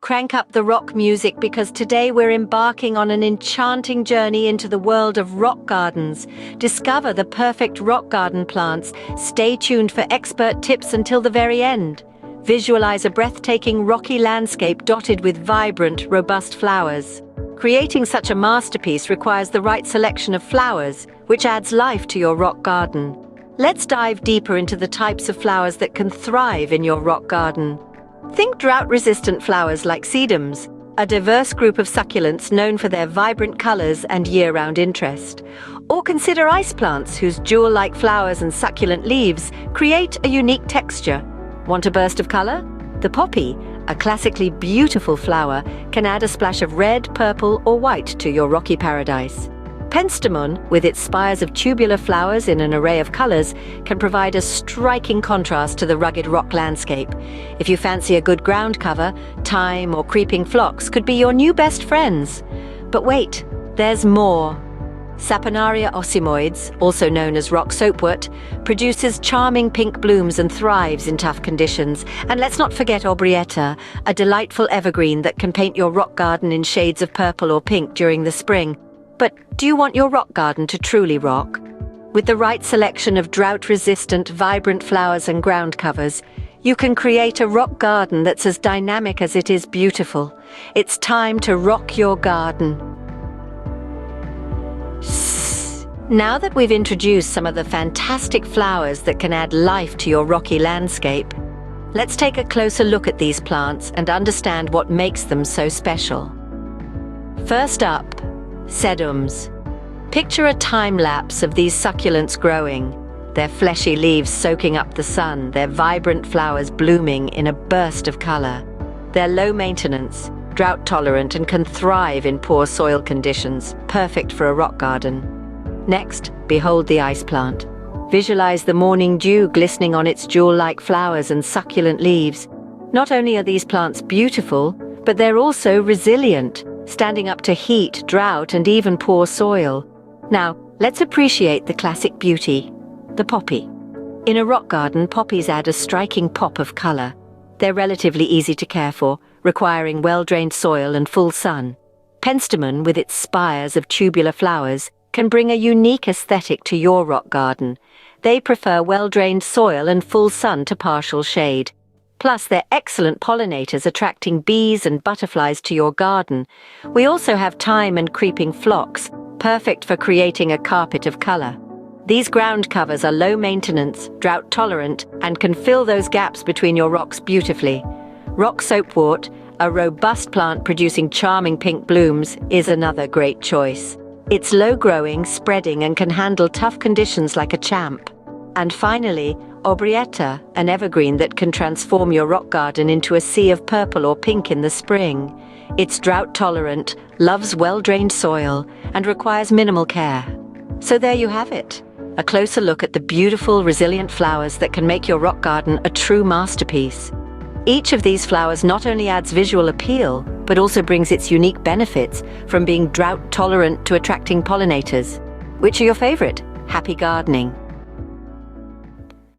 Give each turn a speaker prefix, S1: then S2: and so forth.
S1: Crank up the rock music because today we're embarking on an enchanting journey into the world of rock gardens. Discover the perfect rock garden plants. Stay tuned for expert tips until the very end. Visualize a breathtaking rocky landscape dotted with vibrant, robust flowers. Creating such a masterpiece requires the right selection of flowers, which adds life to your rock garden. Let's dive deeper into the types of flowers that can thrive in your rock garden. Think drought-resistant flowers like Sedums, a diverse group of succulents known for their vibrant colors and year-round interest. Or consider ice plants whose jewel-like flowers and succulent leaves create a unique texture. Want a burst of color? The poppy, a classically beautiful flower, can add a splash of red, purple, or white to your rocky paradise. Penstemon, with its spires of tubular flowers in an array of colors, can provide a striking contrast to the rugged rock landscape. If you fancy a good ground cover, thyme or creeping phlox could be your new best friends. But wait, there's more. Saponaria osimoides, also known as rock soapwort, produces charming pink blooms and thrives in tough conditions. And let's not forget aubrietta, a delightful evergreen that can paint your rock garden in shades of purple or pink during the spring. But do you want your rock garden to truly rock? With the right selection of drought-resistant, vibrant flowers and ground covers, you can create a rock garden that's as dynamic as it is beautiful. It's time to rock your garden. Now that we've introduced some of the fantastic flowers that can add life to your rocky landscape, let's take a closer look at these plants and understand what makes them so special. First up, Sedums. Picture a time-lapse of these succulents growing, their fleshy leaves soaking up the sun, their vibrant flowers blooming in a burst of color. They're low maintenance, drought-tolerant, and can thrive in poor soil conditions, perfect for a rock garden. Next, behold the ice plant. Visualize the morning dew glistening on its jewel-like flowers and succulent leaves. Not only are these plants beautiful, but they're also resilient, standing up to heat, drought, and even poor soil. Now, let's appreciate the classic beauty, the poppy. In a rock garden, poppies add a striking pop of color. They're relatively easy to care for, requiring well-drained soil and full sun. Penstemon, with its spires of tubular flowers, can bring a unique aesthetic to your rock garden. They prefer well-drained soil and full sun to partial shade. Plus, they're excellent pollinators, attracting bees and butterflies to your garden. We also have thyme and creeping phlox, perfect for creating a carpet of color. These ground covers are low maintenance, drought tolerant, and can fill those gaps between your rocks beautifully. Rock soapwort, a robust plant producing charming pink blooms, is another great choice. It's low-growing, spreading, and can handle tough conditions like a champ. And finally, aubrietta, an evergreen that can transform your rock garden into a sea of purple or pink in the spring. It's drought-tolerant, loves well-drained soil, and requires minimal care. So there you have it, a closer look at the beautiful, resilient flowers that can make your rock garden a true masterpiece. Each of these flowers not only adds visual appeal, but also brings its unique benefits, from being drought-tolerant to attracting pollinators. Which are your favorite? Happy gardening!